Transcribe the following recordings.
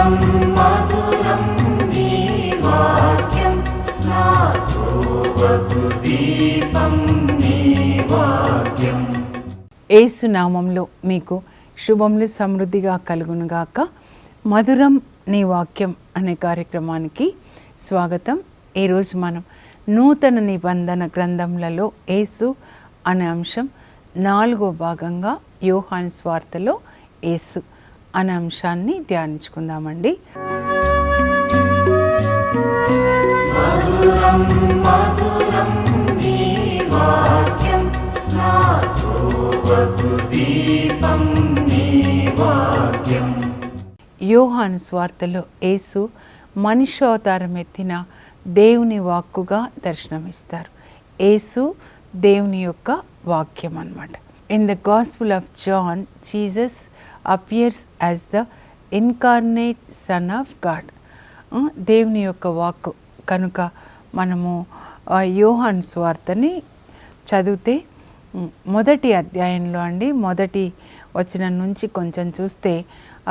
మధురం మధురం నీ వాక్యం నా త్రోవకు దీపం నీ వాక్యం. యేసు నామంలో మీకు శుభములు సమృద్ధిగా కలుగునుగాక. మధురం నీ వాక్యం అనే కార్యక్రమానికి స్వాగతం. ఈరోజు మనం నూతన నిబంధన గ్రంథములలో యేసు అనే అంశం 4వ భాగంగా యోహాను సువార్తలో యేసు అనే అంశాన్ని ధ్యానించుకుందామండి. మధురం మధురం నీ వాక్యం నా త్రోవకు దీపం నీ వాక్యం. యోహాను సువార్తలో యేసు మనుష్యావతారం ఎత్తిన దేవుని వాక్కుగా దర్శనమిస్తారు. యేసు దేవుని యొక్క వాక్యం అన్నమాట. In the gospel of John Jesus appears as the incarnate son of God. దేవుని యొక్క వాక్కు కనుక మనము యోహాను సువార్తని చదివితే మొదటి అధ్యాయంలో అండి, మొదటి వచనం నుంచి కొంచెం చూస్తే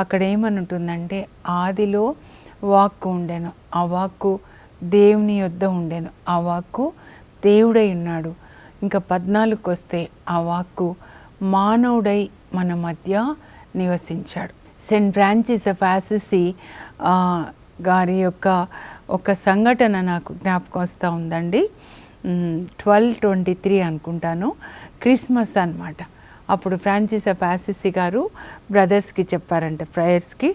అక్కడ ఏమని ఉంటుందంటే, ఆదిలో వాక్కు ఉండెను, ఆ వాక్కు దేవుని యొద్ద ఉండెను, ఆ వాక్కు దేవుడై ఉన్నాడు. ఇంకా 14కి వస్తే ఆ వాక్కు మానవుడై మన మధ్య నివసించాడు. సెయింట్ ఫ్రాన్సిస్ ఆఫ్ అసిసి గారి యొక్క ఒక సంఘటన నాకు జ్ఞాపకం వస్తూ ఉందండి. 1223 అనుకుంటాను, క్రిస్మస్ అన్నమాట. అప్పుడు ఫ్రాన్సిస్ ఆఫ్ అసిసి గారు బ్రదర్స్కి చెప్పారంట, ప్రేయర్స్కి,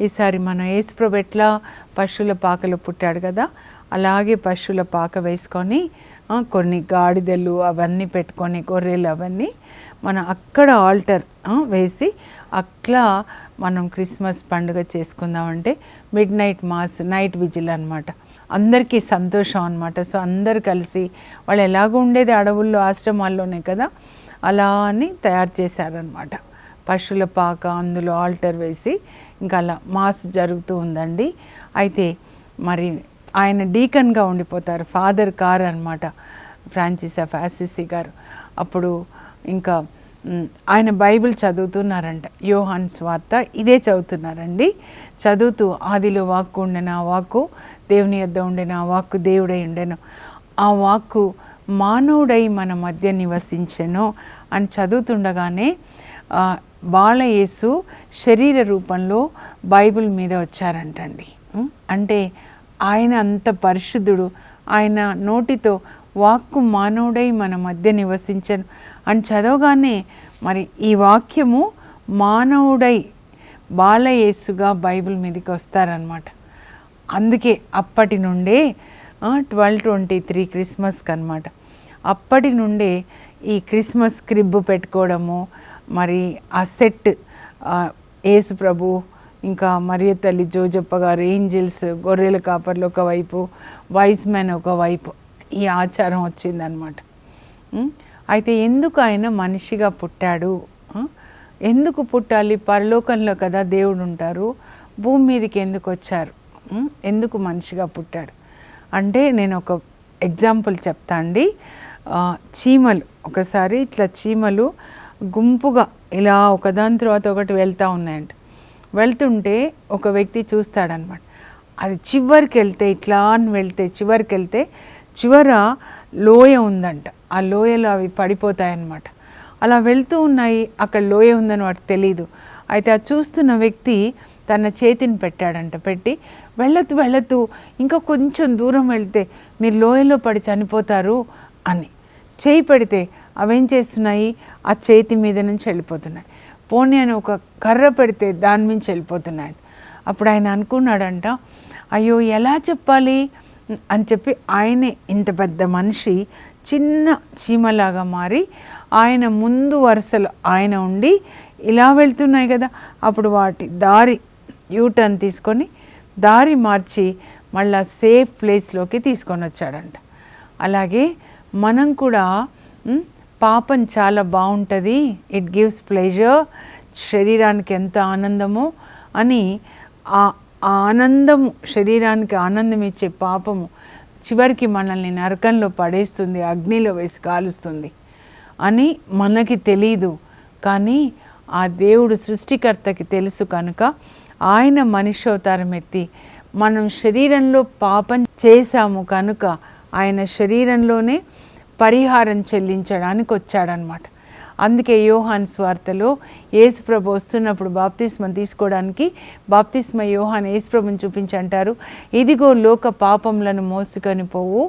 ఈసారి మన యేసుప్రభు ఎట్లా పశువుల పాకలో పుట్టాడు కదా, అలాగే పశువుల పాక వేసుకొని కొన్ని గాడిదలు అవన్నీ పెట్టుకొని, గొర్రెలు అవన్నీ మనం అక్కడ ఆల్టర్ వేసి అట్లా మనం క్రిస్మస్ పండుగ చేసుకుందామంటే midnight mass, night vigil అనమాట. అందరికీ సంతోషం అనమాట. సో అందరు కలిసి, వాళ్ళు ఎలాగో ఉండేది అడవుల్లో ఆశ్రమాల్లోనే కదా, అలా అని తయారు చేశారనమాట. పశువుల పాక, అందులో ఆల్టర్ వేసి ఇంకా అలా మాస్ జరుగుతూ ఉందండి. అయితే మరి ఆయన డీకన్గా ఉండిపోతారు, ఫాదర్ కార్ అనమాట ఫ్రాన్సిస్ ఆఫ్ అసిసి గారు. అప్పుడు ఇంకా ఆయన బైబిల్ చదువుతున్నారంట, యోహాను సువార్త ఇదే చదువుతున్నారండి. చదువుతూ ఆదిలో వాక్కు ఉండెను, ఆ వాక్కు దేవుని యొద్ద ఉండెను, ఆ వాక్కు దేవుడై ఉండెను, ఆ వాక్కు మానవుడై మన మధ్య నివసించెను అని చదువుతుండగానే బాలయేసు శరీర రూపంలో బైబిల్ మీద వచ్చారంటండి. అంటే ఆయన అంత పరిశుద్ధుడు, ఆయన నోటితో వాక్కు మానవుడై మన మధ్య నివసించను అని చదవగానే మరి ఈ వాక్యము మానవుడై బాలయేసుగా బైబిల్ మీదకి వస్తారనమాట. అందుకే అప్పటి నుండే 1223 క్రిస్మస్కి అనమాట, అప్పటి నుండే ఈ క్రిస్మస్ క్రిబ్ పెట్టుకోవడము, మరి ఆ సెట్ యేసు ప్రభు, ఇంకా మరియ తల్లి, జోజప్ప గారు, ఏంజిల్స్, గొర్రెల కాపర్లు ఒకవైపు, వైస్ మ్యాన్ ఒకవైపు, ఈ ఆచారం వచ్చిందనమాట. అయితే ఎందుకు ఆయన మనిషిగా పుట్టాడు, ఎందుకు పుట్టాలి, పరలోకంలో కదా దేవుడు ఉంటారు, భూమి మీదకి ఎందుకు వచ్చారు, ఎందుకు మనిషిగా పుట్టాడు అంటే నేను ఒక ఎగ్జాంపుల్ చెప్తా అండి. చీమలు, ఒకసారి ఇట్లా చీమలు గుంపుగా ఇలా ఒకదాని తర్వాత ఒకటి వెళ్తూ ఉన్నాయంట. వెళ్తుంటే ఒక వ్యక్తి చూస్తాడనమాట, అది చివరికి వెళ్తే, ఇట్లా అని వెళ్తే చివరికి వెళ్తే చివర లోయ ఉందంట, ఆ లోయలో అవి పడిపోతాయన్నమాట. అలా వెళ్తూ ఉన్నాయి, అక్కడ లోయ ఉందని వాటికి తెలీదు. అయితే ఆ చూస్తున్న వ్యక్తి తన చేతిని పెట్టాడంట, పెట్టి వెళ్ళొద్దు ఇంకా కొంచెం దూరం వెళ్తే మీరు లోయలో పడి చనిపోతారు అని చేయి పెడితే అవేం చేస్తున్నాయి, ఆ చేతి మీద నుంచి వెళ్ళిపోతున్నాయి. పోనీ అని ఒక కర్ర పెడితే దాని నుంచి వెళ్ళిపోతున్నాడు. అప్పుడు ఆయన అనుకున్నాడంట, అయ్యో ఎలా చెప్పాలి అని చెప్పి ఆయనే ఇంత పెద్ద మనిషి చిన్న చీమలాగా మారి ఆయన ముందు వరుసలో ఆయన ఉండి ఇలా వెళ్తున్నాయి కదా, అప్పుడు వాటి దారి యూటర్న్ తీసుకొని దారి మార్చి మళ్ళా సేఫ్ ప్లేస్లోకి తీసుకొని వచ్చాడంట. అలాగే మనం కూడా పాపం చాలా బాగుంటుంది, ఇట్ గివ్స్ ప్లెజర్, శరీరానికి ఎంత ఆనందమో అని ఆ ఆనందము, శరీరానికి ఆనందం ఇచ్చే పాపము చివరికి మనల్ని నరకంలో పడేస్తుంది, అగ్నిలో వేసి కాలుస్తుంది అని మనకి తెలీదు. కానీ ఆ దేవుడు సృష్టికర్తకి తెలుసు కనుక ఆయన మనిషి అవతారం ఎత్తి మనం శరీరంలో పాపం చేశాము కనుక ఆయన శరీరంలోనే పరిహారం చెల్లించడానికి వచ్చాడనమాట. అందుకే యోహాన్ స్వార్తలో యేసుప్రభు వస్తున్నప్పుడు బాప్తిస్మం తీసుకోవడానికి బాప్తిస్మ యోహాన్ యేసుప్రభుని చూపించి అంటారు, ఇదిగో లోక పాపములను మోసుకొని పోవు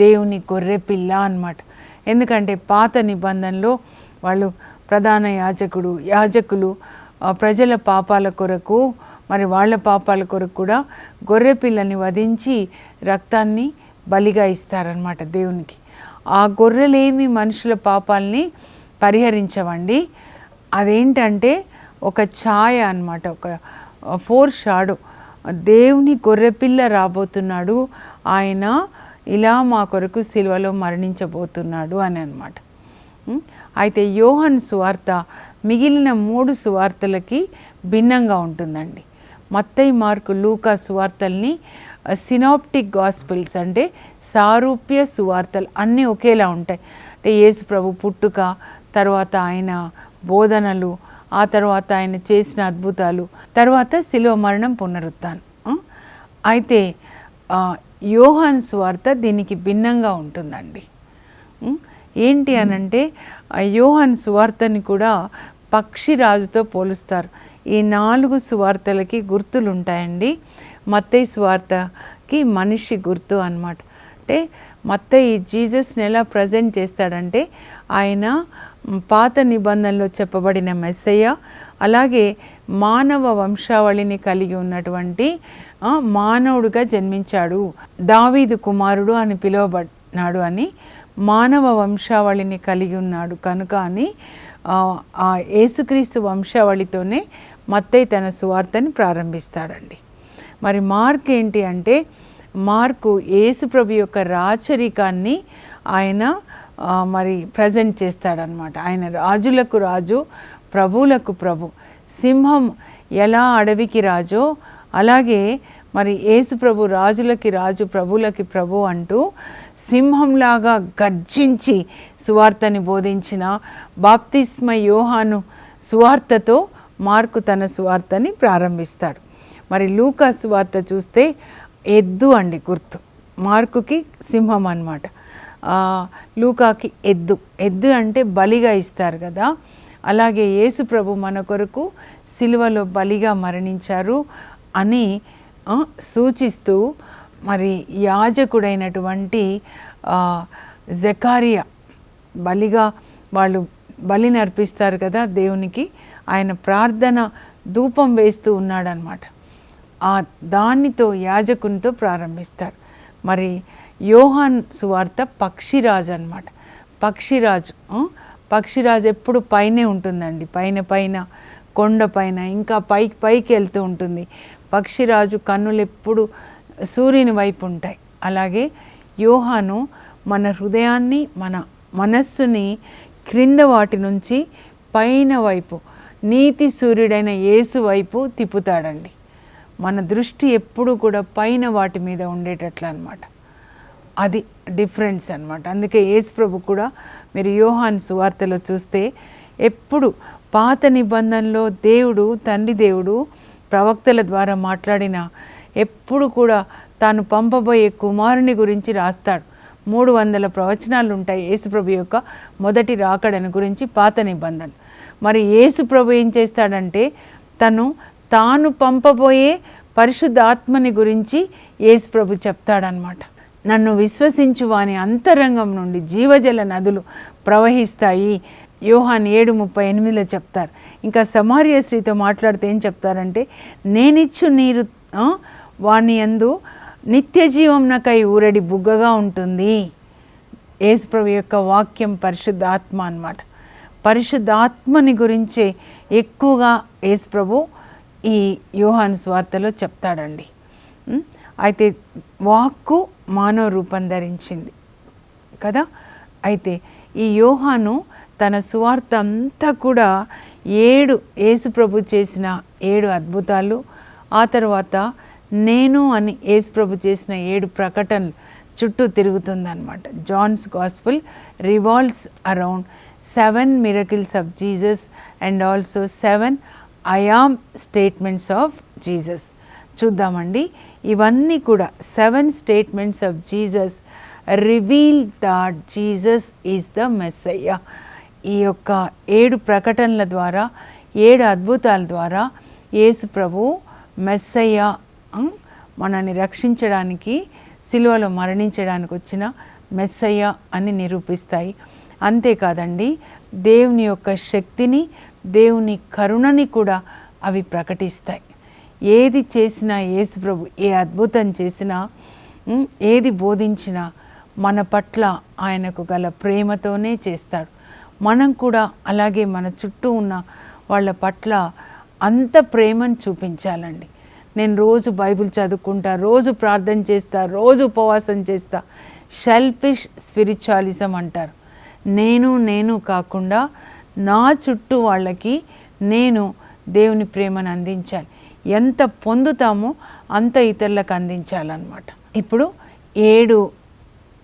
దేవుని గొర్రె పిల్ల అన్నమాట. ఎందుకంటే పాత నిబంధనలో వాళ్ళు ప్రధాన యాజకులు ప్రజల పాపాల కొరకు మరి వాళ్ళ పాపాల కొరకు కూడా గొర్రె పిల్లని వధించి రక్తాన్ని బలిగా ఇస్తారనమాట దేవునికి. ఆ గొర్రెలేమి మనుషుల పాపాలని పరిహరించవండి. అదేంటంటే ఒక ఛాయ అన్నమాట, ఒక ఫోర్ షాడో. దేవుని గొర్రెపిల్ల రాబోతున్నాడు, ఆయన ఇలా మా కొరకు సిలువలో మరణించబోతున్నాడు అని అన్నమాట. అయితే యోహాను సువార్త మిగిలిన 3 సువార్తలకి భిన్నంగా ఉంటుందండి. మత్తయి, మార్కు, లూకా సువార్తల్ని సినాప్టిక్ గాస్పెల్స్ అంటే సారూప్య సువార్తలు అన్నీ ఒకేలా ఉంటాయి. అంటే యేసు ప్రభు పుట్టుక, తర్వాత ఆయన బోధనలు, ఆ తర్వాత ఆయన చేసిన అద్భుతాలు, తర్వాత శిలువ మరణం, పునరుత్థానం. అయితే యోహాను సువార్త దీనికి భిన్నంగా ఉంటుందండి. ఏంటి అనంటే యోహాను సువార్తని కూడా పక్షిరాజుతో పోలుస్తారు. ఈ 4 సువార్తలకి గుర్తులు ఉంటాయండి. మత్తయి సువార్తకి మనిషి గుర్తు అన్నమాట. అంటే మత్తయి జీసస్ని ఎలా ప్రజెంట్ చేస్తాడంటే ఆయన పాత నిబంధనలో చెప్పబడిన మెస్సయ్య, అలాగే మానవ వంశావళిని కలిగి ఉన్నటువంటి మానవుడిగా జన్మించాడు, దావీదు కుమారుడు అని పిలువబడినాడు అని, మానవ వంశావళిని కలిగి ఉన్నాడు కనుక అని ఆ యేసుక్రీస్తు వంశావళితోనే మత్తయి తన సువార్తని ప్రారంభిస్తాడండి. మరి మార్క్ ఏంటి అంటే మార్కు యేసుప్రభు యొక్క రాచరికాన్ని ఆయన మరి ప్రజెంట్ చేస్తాడనమాట. ఆయన రాజులకు రాజు, ప్రభువులకు ప్రభు. సింహం ఎలా అడవికి రాజో అలాగే మరి యేసుప్రభు రాజులకి రాజు, ప్రభువులకి ప్రభు అంటూ సింహంలాగా గర్జించి సువార్తని బోధించిన బాప్తిస్మ యోహాను సువార్తతో మార్కు తన సువార్తని ప్రారంభిస్తాడు. మరి లూకా సువార్త చూస్తే ఎద్దు అండి గుర్తు, మార్కుకి సింహం అన్నమాట, లూకాకి ఎద్దు అంటే బలిగా ఇస్తారు కదా. అలాగే యేసు ప్రభు మన కొరకు సిలువలో బలిగా మరణించారు అని సూచిస్తూ మరి యాజకుడైనటువంటి జకరియా బలిగా వాళ్ళు బలిని అర్పిస్తారు కదా దేవునికి, ఆయన ప్రార్థన ధూపం వేస్తూ ఉన్నాడనమాట. దానితో యాజకునితో ప్రారంభిస్తారు. మరి యోహాన్ సువార్త పక్షిరాజు అన్నమాట. పక్షిరాజు ఎప్పుడు పైనే ఉంటుందండి, పైన కొండ పైన ఇంకా పైకి వెళ్తూ ఉంటుంది. పక్షిరాజు కన్నులు ఎప్పుడు సూర్యుని వైపు ఉంటాయి. అలాగే యోహాను మన హృదయాన్ని, మన మనస్సుని క్రింద వాటి నుంచి పైన వైపు నీతి సూర్యుడైన యేసు వైపు తిప్పుతాడండి. మన దృష్టి ఎప్పుడు కూడా పైన వాటి మీద ఉండేటట్లు అన్నమాట. అది డిఫరెన్స్ అన్నమాట. అందుకే యేసు ప్రభు కూడా మీరు యోహాను సువార్తలో చూస్తే ఎప్పుడు పాత నిబంధనలో తండ్రి దేవుడు ప్రవక్తల ద్వారా మాట్లాడిన ఎప్పుడు కూడా తాను పంపబోయే కుమారుని గురించి రాస్తాడు. 300 ప్రవచనాలు ఉంటాయి యేసుప్రభు యొక్క మొదటి రాకడని గురించి పాత నిబంధన. మరి యేసుప్రభు ఏం చేస్తాడంటే తాను పంపబోయే పరిశుద్ధాత్మని గురించి యేసుప్రభు చెప్తాడనమాట. నన్ను విశ్వసించు వాని అంతరంగం నుండి జీవజల నదులు ప్రవహిస్తాయి, యోహాను 7:38 చెప్తారు. ఇంకా సమరయ స్త్రీతో మాట్లాడితే ఏం చెప్తారంటే, నేనిచ్చు నీరు వాని యందు నిత్య జీవంనకై ఊరడి బుగ్గగా ఉంటుంది. యేసుప్రభు యొక్క వాక్యం పరిశుద్ధాత్మ అన్నమాట. పరిశుద్ధాత్మని గురించే ఎక్కువగా యేసుప్రభు ఈ యోహాను సువార్తలో చెప్తాడండి. అయితే వాక్కు మానవ రూపం ధరించింది కదా. అయితే ఈ యోహాను తన సువార్త అంతా కూడా 7 యేసుప్రభు చేసిన 7 అద్భుతాలు, ఆ తర్వాత నేను అని యేసుప్రభు చేసిన 7 ప్రకటనలు చుట్టూ తిరుగుతుందన్నమాట. John's gospel revolves around 7 miracles of Jesus and also 7 I am statements of Jesus. చూద్దామండి, ఇవన్నీ కూడా 7 statements of Jesus reveal that Jesus is the messiah. ఈ యొక్క 7 ప్రకటనల ద్వారా, 7 అద్భుతాల ద్వారా యేసు ప్రభు మెస్సయ్య, మనల్ని రక్షించడానికి, సిలువలో మరణించడానికి వచ్చిన మెస్సయ్య అని నిరూపిస్తాయి. అంతేకాదండి, దేవుని యొక్క శక్తిని, దేవుని కరుణని కూడా అవి ప్రకటిస్తాయి. ఏది చేసినా యేసు ప్రభు, ఏ అద్భుతం చేసినా, ఏది బోధించినా మన పట్ల ఆయనకు గల ప్రేమతోనే చేస్తాడు. మనం కూడా అలాగే మన చుట్టూ ఉన్న వాళ్ళ పట్ల అంత ప్రేమను చూపించాలండి. నేను రోజు బైబిల్ చదువుకుంటా, రోజు ప్రార్థన చేస్తా, రోజు ఉపవాసం చేస్తా, సెల్ఫిష్ స్పిరిచువలిజం అంటారు. నేను కాకుండా నా చుట్టూ వాళ్ళకి నేను దేవుని ప్రేమను అందించాలి. ఎంత పొందుతామో అంత ఇతరులకు అందించాలన్నమాట. ఇప్పుడు 7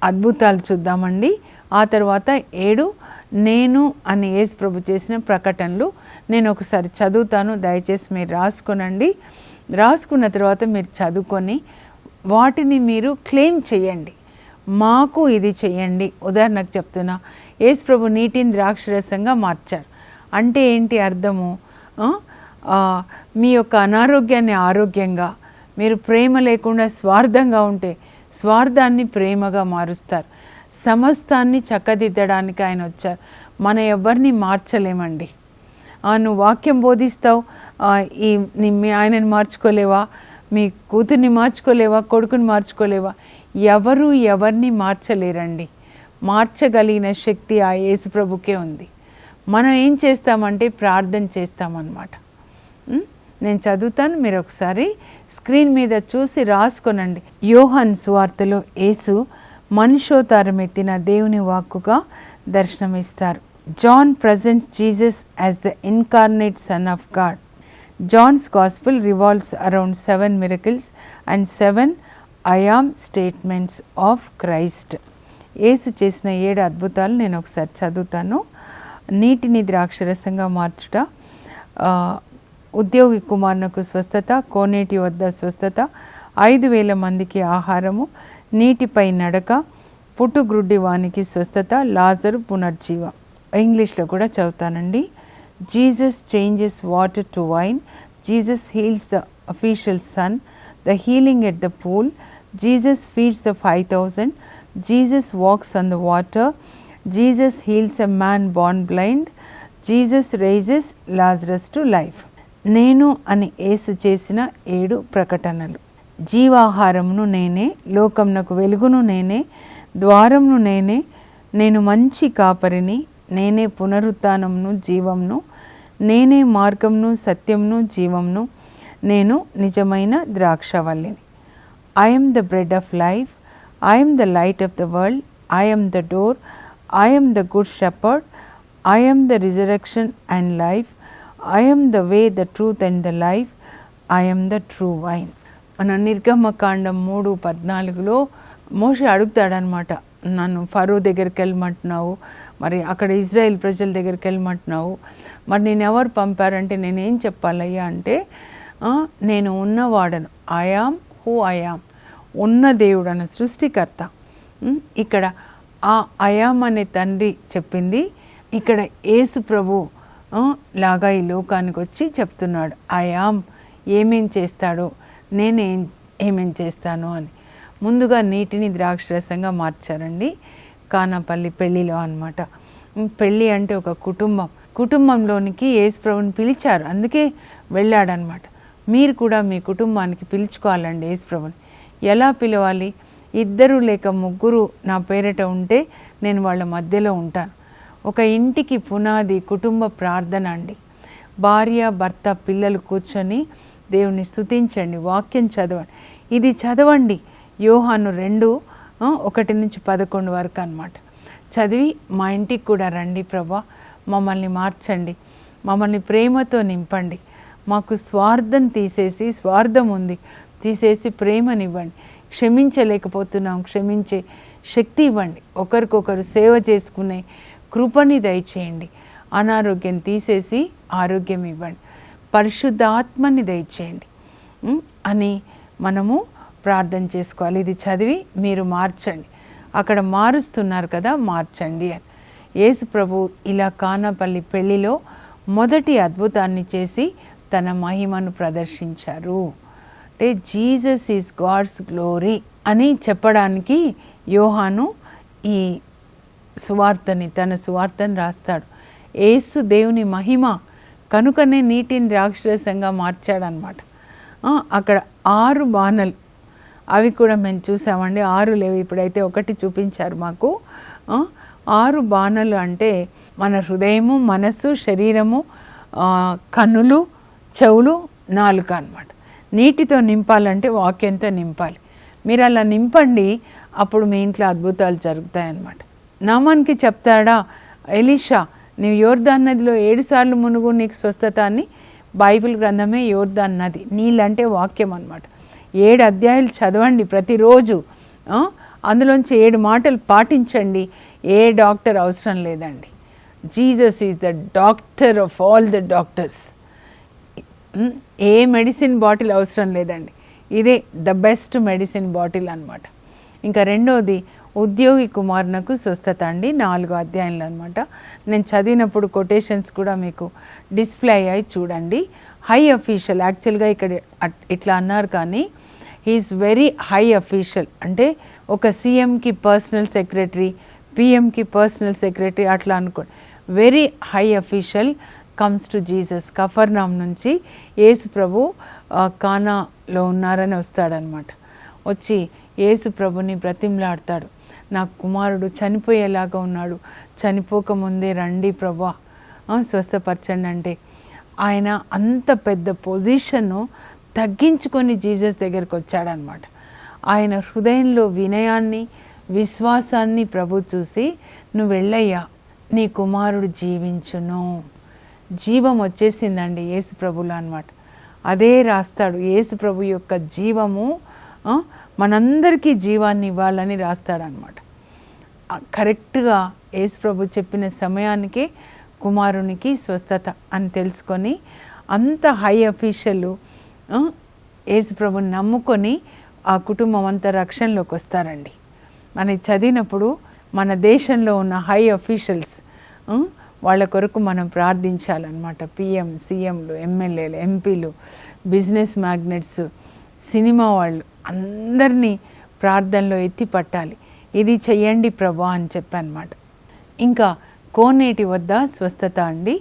అద్భుతాలు చూద్దామండి. ఆ తర్వాత 7 నేను అని యేసు ప్రభు చేసిన ప్రకటనలు నేను ఒకసారి చదువుతాను, దయచేసి మీరు రాసుకొనండి. రాసుకున్న తర్వాత మీరు చదువుకొని వాటిని మీరు క్లెయిమ్ చేయండి. మాకు ఇది చేయండి. ఉదాహరణకు చెప్తున్నా, యేసు ప్రభు నీటిని ద్రాక్షరసంగా మార్చారు అంటే ఏంటి అర్థము? మీ యొక్క అనారోగ్యాన్ని ఆరోగ్యంగా, మీరు ప్రేమ లేకుండా స్వార్థంగా ఉంటే స్వార్థాన్ని ప్రేమగా మారుస్తారు. సమస్తాన్ని చక్కదిద్దడానికి ఆయన వచ్చారు. మన ఎవరిని మార్చలేమండి. నువ్వు వాక్యం బోధిస్తావు, మీ ఆయనని మార్చుకోలేవా, మీ కూతుర్ని మార్చుకోలేవా, కొడుకుని మార్చుకోలేవా? ఎవరిని మార్చలేరండి. మార్చగలిగిన శక్తి ఆ యేసు ప్రభుకే ఉంది. మనం ఏం చేస్తామంటే ప్రార్థన చేస్తామన్నమాట. నేను చదువుతాను, మీరు ఒకసారి స్క్రీన్ మీద చూసి రాసుకొనండి. యోహాను సువార్తలో యేసు మనుషోతారం ఎత్తిన దేవుని వాక్కుగా దర్శనమిస్తారు. John presents Jesus as the incarnate Son of God. John's Gospel revolves around 7 miracles and 7 I am statements of Christ. యేసు చేసిన 7 అద్భుతాలు నేను ఒకసారి చదువుతాను. నీటిని ద్రాక్షరసంగా మార్చుట, ఉద్యోగి కుమారునకు స్వస్థత, కోనేటి వద్ద స్వస్థత, 5,000 మందికి ఆహారము, నీటిపై నడక, పుట్టుగ్రుడ్డి వానికి స్వస్థత, లాజరు పునర్జీవం. ఇంగ్లీష్లో కూడా చదువుతానండి. Jesus changes water to wine, Jesus heals the official son, the healing at the pool, Jesus feeds the 5,000, Jesus walks on the water, Jesus heals a man born blind, Jesus raises Lazarus to life. నేను అని యేసు చేసిన 7 ప్రకటనలు. జీవాహారమును నేనే, లోకమునకు వెలుగును నేనే, ద్వారమును నేనే, నేను మంచి కాపరిని, నేనే పునరుత్థానమును జీవమును, నేనే మార్గమును సత్యమును జీవమును, నేను నిజమైన ద్రాక్షవల్లిని. I am the bread of life, I am the light of the world, I am the door, I am the good shepherd, I am the resurrection and life, I am the way, the truth and the life, I am the true wine. మన నిర్గమకాండం 3:14లో మోషే అడుగుతాడనమాట, నన్ను ఫరో దగ్గరికి వెళ్ళమంటున్నావు, మరి అక్కడ Israel ప్రజల దగ్గరికి వెళ్ళమంటున్నావు, మరి నేను ఎవరు పంపారంటే నేనేం చెప్పాలయ్యా అంటే, నేను ఉన్నవాడను, ఐయామ్ హూ ఐయామ్, ఉన్న దేవుడు అన్న సృష్టికర్త. ఇక్కడ ఆ ఐయామ్ అనే తండ్రి చెప్పింది, ఇక్కడ యేసు ప్రభు లాగా ఈ లోకానికి వచ్చి చెప్తున్నాడు ఐయామ్ ఏమేం చేస్తాడో, ఏమేం చేస్తాను అని. ముందుగా నీటిని ద్రాక్షరసంగా మార్చారండి కానాపల్లి పెళ్ళిలో అన్నమాట. పెళ్ళి అంటే ఒక కుటుంబంలోనికి యేసు ప్రభుని పిలిచారు, అందుకే వెళ్ళాడనమాట. మీరు కూడా మీ కుటుంబానికి పిలుచుకోవాలండి యేసు ప్రభుని. ఎలా పిలవాలి? 2 లేక 3 నా పేరిట ఉంటే నేను వాళ్ళ మధ్యలో ఉంటాను. ఒక ఇంటికి పునాది కుటుంబ ప్రార్థన అండి. భార్య భర్త పిల్లలు కూర్చొని దేవుని స్తుతించండి, వాక్యం చదవండి. ఇది చదవండి. యోహాను 2:1-11 వరకు అన్నమాట. చదివి మా ఇంటికి కూడా రండి ప్రభా, మమ్మల్ని మార్చండి, మమ్మల్ని ప్రేమతో నింపండి, మాకు స్వార్థం ఉంది తీసేసి ప్రేమనివ్వండి, క్షమించలేకపోతున్నాం క్షమించే శక్తి ఇవ్వండి, ఒకరికొకరు సేవ చేసుకునే కృపని దయచేయండి, అనారోగ్యం తీసేసి ఆరోగ్యం ఇవ్వండి, పరిశుద్ధాత్మని దయచేయండి అని మనము ప్రార్థన చేసుకోవాలి. ఇది చదివి మీరు మార్చండి, అక్కడ మారుస్తున్నారు కదా మార్చండి అని. యేసు ప్రభు ఇలా కానాపల్లి పెళ్లిలో మొదటి అద్భుతాన్ని చేసి తన మహిమను ప్రదర్శించారు. అంటే జీసస్ ఈజ్ గాడ్స్ గ్లోరీ అని చెప్పడానికి యోహాను ఈ తన సువార్తని రాస్తాడు. యేసు దేవుని మహిమ కనుకనే నీటిని ద్రాక్షరసంగా మార్చాడనమాట. అక్కడ 6 బాణలు, అవి కూడా మేము చూసామండి. 6 లేవు, ఇప్పుడైతే ఒకటి చూపించారు మాకు. 6 బాణలు అంటే మన హృదయము, మనస్సు, శరీరము, కన్నులు, చెవులు, నాలుక అన్నమాట. నీటితో నింపాలంటే వాక్యంతో నింపాలి. మీరు అలా నింపండి, అప్పుడు మీ ఇంట్లో అద్భుతాలు జరుగుతాయన్నమాట. నామానికి చెప్తాడా ఎలీషా, నీవు యోర్దాన్ నదిలో 7 సార్లు మునుగు నీకు స్వస్థత అని. బైబిల్ గ్రంథమే యోర్దాన్ నది. నీళ్ళంటే వాక్యం అన్నమాట. 7 అధ్యాయాలు చదవండి ప్రతిరోజు. అందులోంచి 7 మాటలు పాటించండి. ఏ డాక్టర్ అవసరం లేదండి. Jesus is the doctor of all the doctors. A medicine bottle అవసరం లేదండి. ఇదే ద బెస్ట్ మెడిసిన్ బాటిల్ అన్నమాట. ఇంకా రెండోది ఉద్యోగి కుమారునకు స్వస్థత అండి, 4 అధ్యాయంలో అనమాట. నేను చదివినప్పుడు కొటేషన్స్ కూడా మీకు డిస్ప్లే అయ్యాయి చూడండి. హై అఫీషియల్, యాక్చువల్గా ఇక్కడ ఇట్లా అన్నారు కానీ హీఈస్ వెరీ హై అఫీషియల్. అంటే ఒక సీఎంకి పర్సనల్ సెక్రటరీ, పిఎంకి పర్సనల్ సెక్రటరీ అట్లా అనుకోండి. Very high official comes to Jesus. కఫర్నాం నుంచి యేసు ప్రభు కానాలో ఉన్నారని వస్తాడనమాట. వచ్చి యేసు ప్రభుని బ్రతిమలాడతాడు. నా కుమారుడు చనిపోయేలాగా ఉన్నాడు, చనిపోకముందే రండి ప్రభా స్వస్థపరచండి అంటే, ఆయన అంత పెద్ద పొజిషన్ను తగ్గించుకొని జీసస్ దగ్గరికి వచ్చాడనమాట. ఆయన హృదయంలో వినయాన్ని, విశ్వాసాన్ని ప్రభు చూసి, నువ్వు వెళ్ళయ్యా, నీ కుమారుడు జీవించును. జీవం వచ్చేసిందండి యేసు ప్రభులో అనమాట. అదే రాస్తాడు. యేసు ప్రభు యొక్క జీవము మనందరికీ జీవాన్ని ఇవ్వాలని రాస్తాడనమాట. కరెక్ట్గా యేసు ప్రభు చెప్పిన సమయానికే కుమారునికి స్వస్థత అని తెలుసుకొని అంత హై అఫీషియల్ యేసు ప్రభుని నమ్ముకొని ఆ కుటుంబం అంతా రక్షణలోకి వస్తారండి. మనకి చదివినప్పుడు మన దేశంలో ఉన్న హై అఫీషియల్స్ వాళ్ళ కొరకు మనం ప్రార్థించాలన్నమాట. పిఎం, సీఎంలు, ఎమ్మెల్యేలు, ఎంపీలు, బిజినెస్ మ్యాగ్నెట్స్, సినిమా వాళ్ళు అందరినీ ప్రార్థనలో ఎత్తి పట్టాలి. ఇది చెయ్యండి ప్రభా అని చెప్పనమాట. ఇంకా కోనేటి వద్ద స్వస్థత అండి.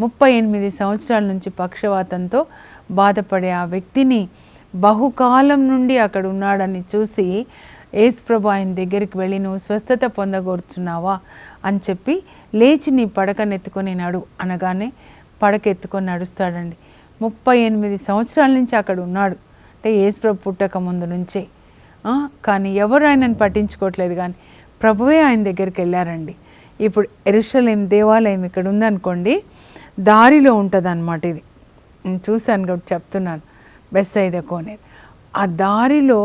38 సంవత్సరాల నుంచి పక్షవాతంతో బాధపడే ఆ వ్యక్తిని బహుకాలం నుండి అక్కడ ఉన్నాడని చూసి యేసు ప్రభు ఆయన దగ్గరికి వెళ్ళి, నువ్వు స్వస్థత పొందగోరుచున్నావా అని చెప్పి, లేచి నీ పడకనెత్తుకొని నడు అనగానే పడకెత్తుకొని నడుస్తాడండి. 38 సంవత్సరాల నుంచి అక్కడ ఉన్నాడు. అంటే యేసు ప్రభు పుట్టక ముందు నుంచే. కానీ ఎవరు ఆయనను పట్టించుకోవట్లేదు, కానీ ప్రభువే ఆయన దగ్గరికి వెళ్ళారండి. ఇప్పుడు యెరూషలేం దేవాలయం ఇక్కడ ఉందనుకోండి, దారిలో ఉంటుంది అన్నమాట. ఇది నేను చూశాను కాబట్టి చెప్తున్నాను. బెస్సైదా కోనేటి, ఆ దారిలో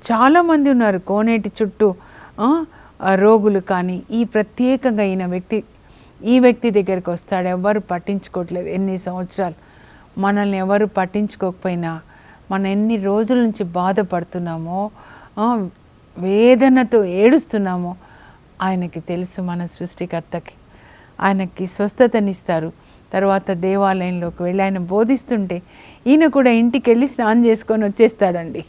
చాలామంది ఉన్నారు కోనేటి చుట్టూ రోగులు. కానీ ఈ ప్రత్యేకంగా ఈ వ్యక్తి దగ్గరికి వస్తాడు. ఎవరు పట్టించుకోవట్లేదు. ఎన్ని సంవత్సరాలు మనల్ని ఎవరు పట్టించుకోకపోయినా, మనం ఎన్ని రోజుల నుంచి బాధపడుతున్నామో, వేదనతో ఏడుస్తున్నామో ఆయనకి తెలుసు. మన సృష్టికర్తకి ఆయనకి స్వస్థతనిస్తారు. తర్వాత దేవాలయంలోకి వెళ్ళి ఆయన బోధిస్తుంటే ఈయన కూడా ఇంటికి వెళ్ళి స్నానం చేసుకొని వచ్చేస్తాడండి.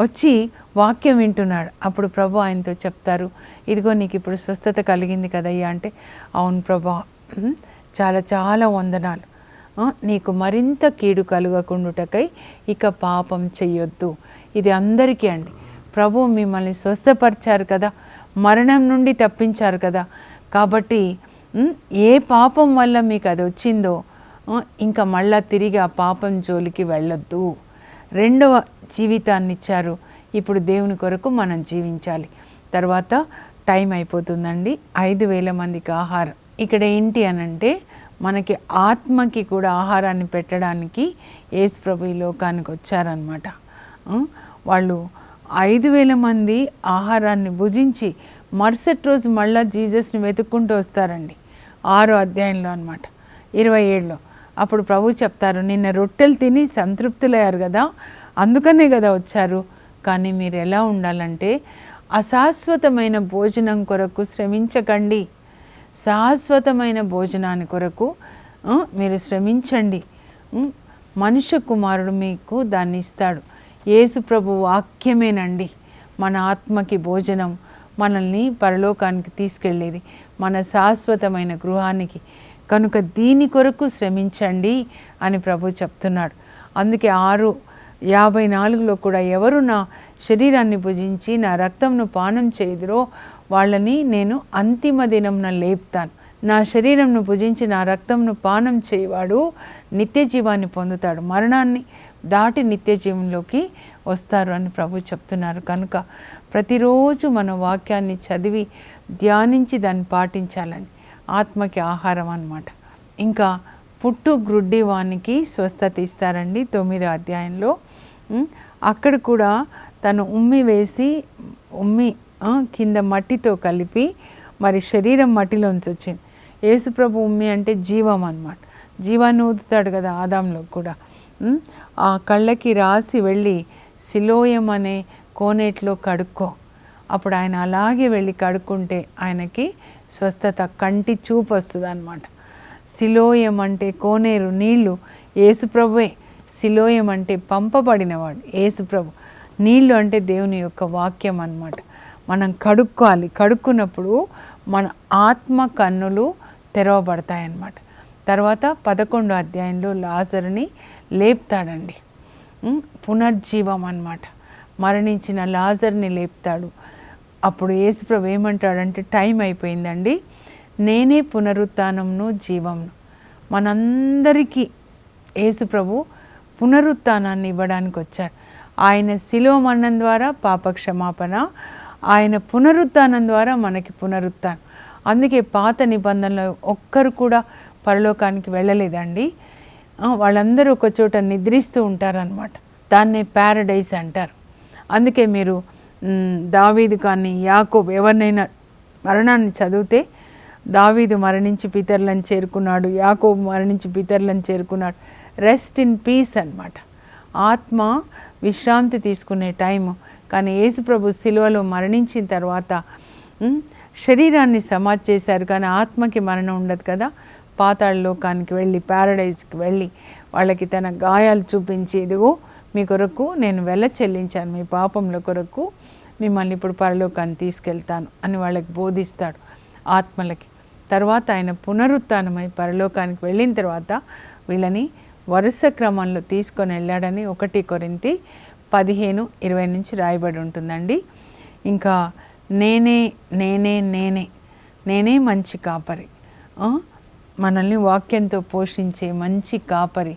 వచ్చి వాక్యం వింటున్నాడు. అప్పుడు ప్రభు ఆయనతో చెప్తారు, ఇదిగో నీకు ఇప్పుడు స్వస్థత కలిగింది కదయ్యా అంటే, అవును ప్రభా, చాలా చాలా వందనాలు. నీకు మరింత కీడు కలుగకుండుటకై ఇక పాపం చెయ్యొద్దు. ఇది అందరికీ అండి. ప్రభు మిమ్మల్ని స్వస్థపరిచారు కదా, మరణం నుండి తప్పించారు కదా, కాబట్టి ఏ పాపం వల్ల మీకు అది వచ్చిందో ఇంకా మళ్ళా తిరిగి ఆ పాపం జోలికి వెళ్ళొద్దు. రెండవ జీవితాన్ని ఇచ్చారు. ఇప్పుడు దేవుని కొరకు మనం జీవించాలి. తర్వాత టైం అయిపోతుందండి. 5,000 మందికి ఆహారం. ఇక్కడ ఏంటి అనంటే, మనకి ఆత్మకి కూడా ఆహారాన్ని పెట్టడానికి యేసు ప్రభు ఈ లోకానికి వచ్చారనమాట. వాళ్ళు 5,000 మంది ఆహారాన్ని భుజించి మరుసటి రోజు మళ్ళీ జీసస్ని వెతుక్కుంటూ వస్తారండి. 6వ అధ్యాయంలో అనమాట, 27లో అప్పుడు ప్రభు చెప్తారు, నిన్న రొట్టెలు తిని సంతృప్తులయ్యారు కదా, అందుకనే కదా వచ్చారు. కానీ మీరు ఎలా ఉండాలంటే అశాశ్వతమైన భోజనం కొరకు శ్రమించకండి, శాశ్వతమైన భోజనాన్ని కొరకు మీరు శ్రమించండి. మనుష్య కుమారుడు మీకు దాన్ని ఇస్తాడు. యేసు ప్రభు వాక్యమేనండి మన ఆత్మకి భోజనం, మనల్ని పరలోకానికి తీసుకెళ్ళేది, మన శాశ్వతమైన గృహానికి. కనుక దీని కొరకు శ్రమించండి అని ప్రభు చెప్తున్నాడు. అందుకే 6:54 కూడా ఎవరు నా శరీరాన్ని భుజించి నా రక్తంను పానం చేయుదురో వాళ్ళని నేను అంతిమ దినంన లేపుతాను. నా శరీరంను భుజించి నా రక్తంను పానం చేయవాడు నిత్య జీవాన్ని పొందుతాడు, మరణాన్ని దాటి నిత్య జీవంలోకి వస్తారు అని ప్రభు చెప్తున్నారు. కనుక ప్రతిరోజు మన వాక్యాన్ని చదివి ధ్యానించి దాన్ని పాటించాలని, ఆత్మకి ఆహారం అన్నమాట. ఇంకా పుట్టు గ్రుడ్డి వానికి స్వస్థత ఇస్తారండి 9వ అధ్యాయంలో. అక్కడ కూడా తను ఉమ్మి వేసి కింద మట్టితో కలిపి మరి శరీరం మట్టిలోంచి వచ్చింది. యేసుప్రభు ఉమ్మి అంటే జీవం అన్నమాట. జీవాన్ని ఊదుతాడు కదా ఆదాంలో కూడా. ఆ కళ్ళకి రాసి వెళ్ళి సిలోయం అనే కోనేట్లో కడుక్కో. అప్పుడు ఆయన అలాగే వెళ్ళి కడుక్కుంటే ఆయనకి స్వస్థత, కంటి చూపు వస్తుంది అన్నమాట. సిలోయం అంటే కోనేరు, నీళ్లు యేసుప్రభువే. సిలోయం అంటే పంపబడినవాడు యేసుప్రభు. నీళ్లు అంటే దేవుని యొక్క వాక్యం అన్నమాట. మనం కడుక్కోవాలి. కడుక్కున్నప్పుడు మన ఆత్మ కన్నులు తెరవబడతాయన్నమాట. తర్వాత 11వ అధ్యాయంలో లాజరుని లేపుతాడండి. పునర్జీవం అన్నమాట. మరణించిన లాజర్ని లేపుతాడు. అప్పుడు యేసుప్రభు ఏమంటాడంటే, టైం అయిపోయిందండి, నేనే పునరుత్థానంను జీవంను. మనందరికీ యేసుప్రభు పునరుత్థానాన్ని ఇవ్వడానికి వచ్చాడు. ఆయన శిలువ మరణం ద్వారా పాప క్షమాపణ, ఆయన పునరుత్థానం ద్వారా మనకి పునరుత్థానం. అందుకే పాత నిబంధనలో ఒక్కరు కూడా పరలోకానికి వెళ్ళలేదండి. వాళ్ళందరూ ఒక చోట నిద్రిస్తూ ఉంటారనమాట. దాన్నే ప్యారడైజ్ అంటారు. అందుకే మీరు దావీదు కానీ యాకోబు ఎవరినైనా మరణాన్ని చదివితే, దావీదు మరణించి పితరులను చేరుకున్నాడు, యాకోబు మరణించి పితరులను చేరుకున్నాడు. రెస్ట్ ఇన్ పీస్ అన్నమాట. ఆత్మ విశ్రాంతి తీసుకునే టైము. కానీ యేసుప్రభు శిలువలో మరణించిన తర్వాత శరీరాన్ని సమాధి చేశారు, కానీ ఆత్మకి మరణం ఉండదు కదా. పాతాళ లోకానికి వెళ్ళి, ప్యారడైజ్కి వెళ్ళి వాళ్ళకి తన గాయాలు చూపించి, ఇదిగో మీ కొరకు నేను వెల చెల్లించాను, మీ పాపంల కొరకు మిమ్మల్ని ఇప్పుడు పరలోకాన్ని తీసుకెళ్తాను అని వాళ్ళకి బోధిస్తాడు ఆత్మలకి. తర్వాత ఆయన పునరుత్థానమై పరలోకానికి వెళ్ళిన తర్వాత వీళ్ళని వరుస క్రమంలో తీసుకొని వెళ్ళాడని 1 కొరింథీ 15:20 నుంచి రాయబడి ఉంటుందండి. ఇంకా నేనే నేనే నేనే నేనే మంచి కాపరి, మనల్ని వాక్యంతో పోషించే మంచి కాపరి,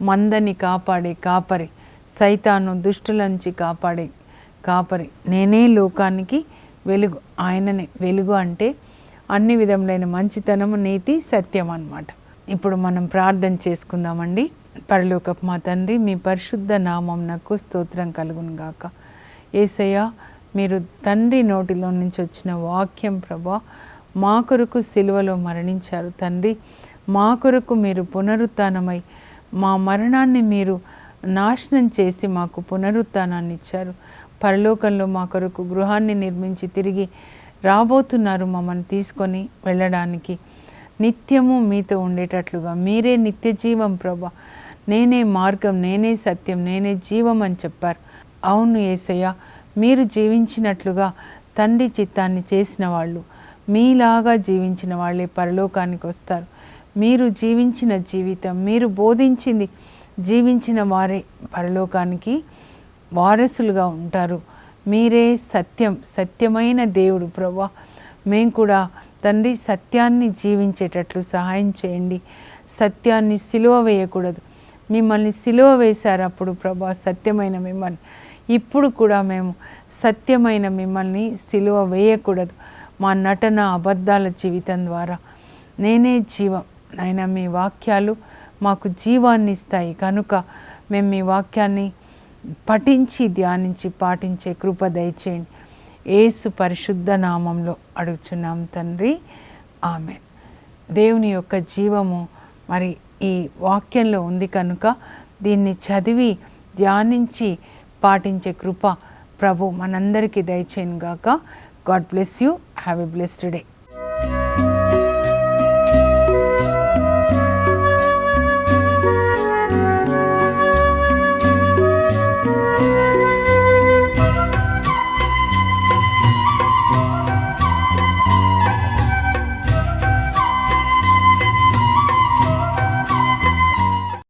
మందని కాపాడే కాపరి, సైతాను దుష్టుల నుంచి కాపాడే కాపరి, నేనే లోకానికి వెలుగు. ఆయననే వెలుగు అంటే అన్ని విధములైన మంచితనము, నీతి, సత్యం అన్నమాట. ఇప్పుడు మనం ప్రార్థన చేసుకుందామండి. పరలోకపు మా తండ్రి, మీ పరిశుద్ధ నామమునకు స్తోత్రం కలుగును గాక. యేసయ్య, మీరు తండ్రి నోటిలో నుంచి వచ్చిన వాక్యం ప్రభా, మా కొరకు సిలువలో మరణించారు తండ్రి. మా కొరకు మీరు పునరుత్థానమై మా మరణాన్ని మీరు నాశనం చేసి మాకు పునరుత్థానాన్ని ఇచ్చారు. పరలోకంలో మా కొరకు గృహాన్ని నిర్మించి తిరిగి రాబోతున్నారు మమ్మల్ని తీసుకొని వెళ్ళడానికి. నిత్యము మీతో ఉండేటట్లుగా మీరే నిత్య జీవం ప్రభా. నేనే మార్గం, నేనే సత్యం, నేనే జీవం అని చెప్పారు. అవును యేసయ్య, మీరు జీవించినట్లుగా తండ్రి చిత్తాన్ని చేసిన వాళ్ళు, మీలాగా జీవించిన వాళ్ళే పరలోకానికి వస్తారు. మీరు జీవించిన జీవితం, మీరు బోధించింది జీవించిన వారే పరలోకానికి వారసులుగా ఉంటారు. మీరే సత్యం, సత్యమైన దేవుడు ప్రభా. మేము కూడా తండ్రి సత్యాన్ని జీవించేటట్లు సహాయం చేయండి. సత్యాన్ని సిలువ వేయకూడదు. మిమ్మల్ని సిలువ వేశారు అప్పుడు ప్రభా, సత్యమైన మిమ్మల్ని. ఇప్పుడు కూడా మేము సత్యమైన మిమ్మల్ని సిలువ వేయకూడదు. మా నటన, అబద్ధాల జీవితం ద్వారా నేనే జీవం నాయన, మీ వాక్యాలు మాకు జీవాన్ని ఇస్తాయి. కనుక మేము మీ వాక్యాన్ని పఠించి, ధ్యానించి, పాటించే కృప దయచేయండి. యేసు పరిశుద్ధ నామంలో అడుగుచున్నాం తండ్రి, ఆమేన్. దేవుని యొక్క జీవము మరి ఈ వాక్యంలో ఉంది కనుక దీన్ని చదివి ధ్యానించి పాటించే కృప ప్రభు మనందరికీ దయచేయను గాక. God bless you. Have a blessed day.